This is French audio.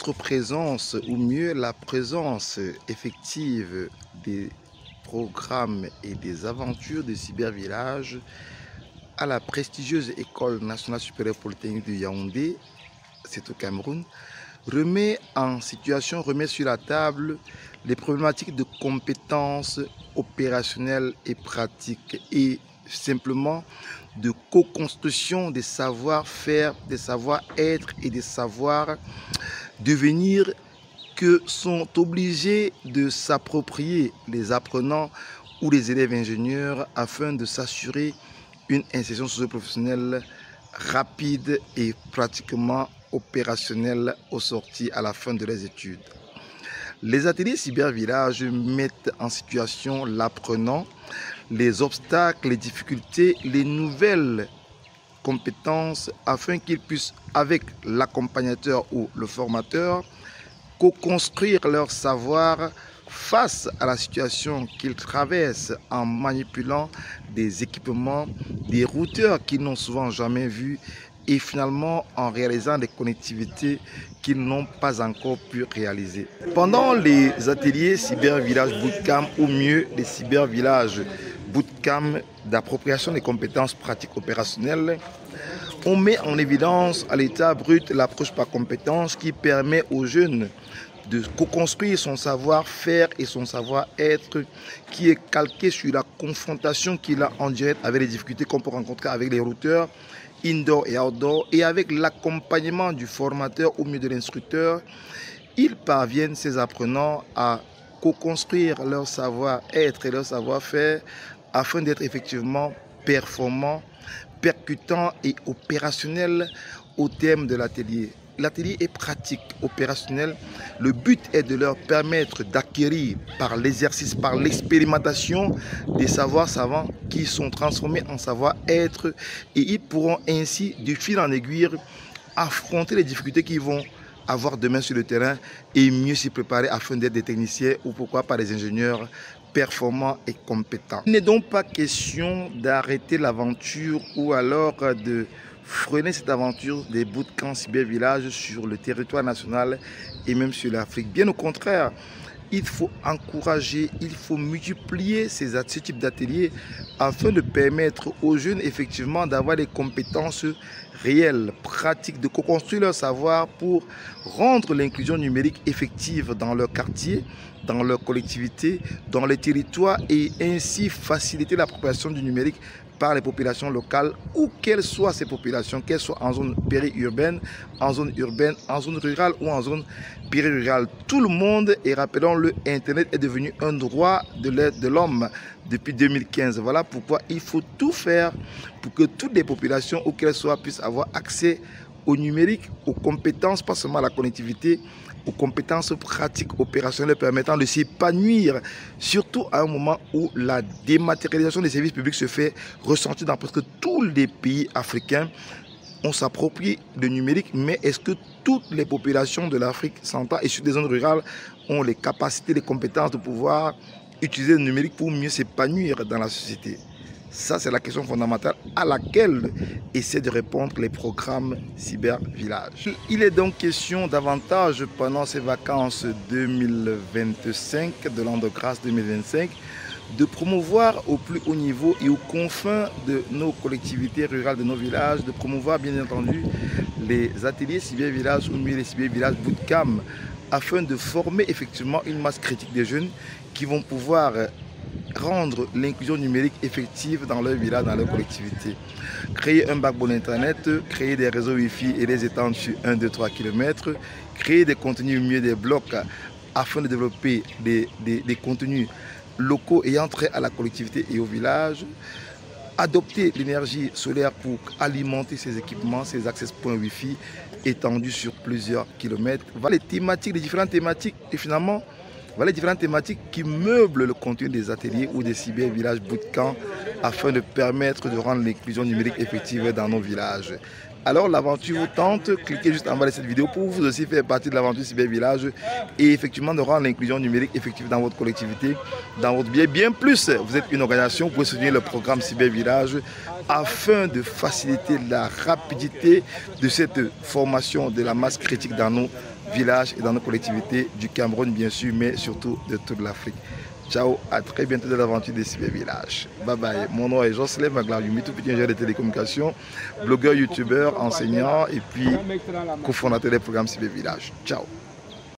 notre présence, ou mieux la présence effective des programmes et des aventures de Cybervillage à la prestigieuse École nationale supérieure polytechnique de Yaoundé, c'est au Cameroun, remet sur la table les problématiques de compétences opérationnelles et pratiques et simplement de co-construction des savoir-faire, des savoir-être et des savoirs-devenir que sont obligés de s'approprier les apprenants ou les élèves ingénieurs afin de s'assurer une insertion socio-professionnelle rapide et pratiquement opérationnelle au sorties à la fin de leurs études. Les ateliers Cybervillage mettent en situation l'apprenant, les obstacles, les difficultés, les nouvelles compétences afin qu'ils puissent, avec l'accompagnateur ou le formateur, co-construire leur savoir face à la situation qu'ils traversent en manipulant des équipements, des routeurs qu'ils n'ont souvent jamais vus et finalement en réalisant des connectivités qu'ils n'ont pas encore pu réaliser. Pendant les ateliers Cybervillage Bootcamp, ou mieux les Cybervillage Bootcamp d'appropriation des compétences pratiques opérationnelles, on met en évidence à l'état brut l'approche par compétences qui permet aux jeunes de co-construire son savoir-faire et son savoir-être qui est calqué sur la confrontation qu'il a en direct avec les difficultés qu'on peut rencontrer avec les routeurs indoor et outdoor, et avec l'accompagnement du formateur ou mieux de l'instructeur, ils parviennent, ces apprenants, à co-construire leur savoir-être et leur savoir-faire afin d'être effectivement performants, percutants et opérationnels au terme de l'atelier. L'atelier est pratique, opérationnel. Le but est de leur permettre d'acquérir par l'exercice, par l'expérimentation, des savoirs savants qui sont transformés en savoir-être, et ils pourront ainsi, du fil en aiguille, affronter les difficultés qu'ils vont avoir demain sur le terrain et mieux s'y préparer afin d'être des techniciens ou pourquoi pas des ingénieurs performants et compétents. Il n'est donc pas question d'arrêter l'aventure ou alors de freiner cette aventure des bootcamps Cybervillage sur le territoire national et même sur l'Afrique. Bien au contraire, il faut encourager, il faut multiplier ce type d'ateliers afin de permettre aux jeunes effectivement d'avoir des compétences réelles, pratiques, de co-construire leur savoir pour rendre l'inclusion numérique effective dans leur quartier, dans leur collectivité, dans les territoires, et ainsi faciliter l'appropriation du numérique par les populations locales, où qu'elles soient ces populations, qu'elles soient en zone périurbaine, en zone urbaine, en zone rurale ou en zone périrurale. Tout le monde, et rappelons-le, Internet est devenu un droit de l'homme depuis 2015. Voilà pourquoi il faut tout faire pour que toutes les populations, où qu'elles soient, puissent avoir accès au numérique, aux compétences, pas seulement à la connectivité, aux compétences pratiques opérationnelles permettant de s'épanouir, surtout à un moment où la dématérialisation des services publics se fait ressentir dans presque tous les pays africains. On s'approprie le numérique, mais est-ce que toutes les populations de l'Afrique centrale et sur des zones rurales ont les capacités, les compétences de pouvoir utiliser le numérique pour mieux s'épanouir dans la société? Ça, c'est la question fondamentale à laquelle essaient de répondre les programmes Cybervillage. Il est donc question davantage pendant ces vacances 2025, de l'an de grâce 2025, de promouvoir au plus haut niveau et aux confins de nos collectivités rurales, de nos villages, de promouvoir bien entendu les ateliers Cybervillage ou mieux les Cybervillage Bootcamp afin de former effectivement une masse critique des jeunes qui vont pouvoir rendre l'inclusion numérique effective dans leur village, dans leur collectivité. Créer un backbone Internet, créer des réseaux Wi-Fi et les étendre sur 1, 2, 3 km, créer des contenus mieux, des blocs afin de développer des contenus locaux ayant trait à la collectivité et au village, adopter l'énergie solaire pour alimenter ces équipements, ces access points Wi-Fi étendus sur plusieurs kilomètres. Voilà les thématiques, les différentes thématiques et finalement voilà les différentes thématiques qui meublent le contenu des ateliers ou des Cybervillage Bootcamp afin de permettre de rendre l'inclusion numérique effective dans nos villages. Alors l'aventure vous tente, cliquez juste en bas de cette vidéo pour vous aussi faire partie de l'aventure Cybervillage et effectivement de rendre l'inclusion numérique effective dans votre collectivité, dans votre bien. Bien plus, vous êtes une organisation, vous pouvez soutenir le programme Cybervillage afin de faciliter la rapidité de cette formation de la masse critique dans nos villages et dans nos collectivités du Cameroun, bien sûr, mais surtout de toute l'Afrique. Ciao, à très bientôt dans l'aventure des cybervillages. Bye bye. Mon nom est Jocelyn Maglarumi, tout petit ingénieur de télécommunications, blogueur, youtubeur, enseignant et puis cofondateur des programmes cybervillages. Ciao.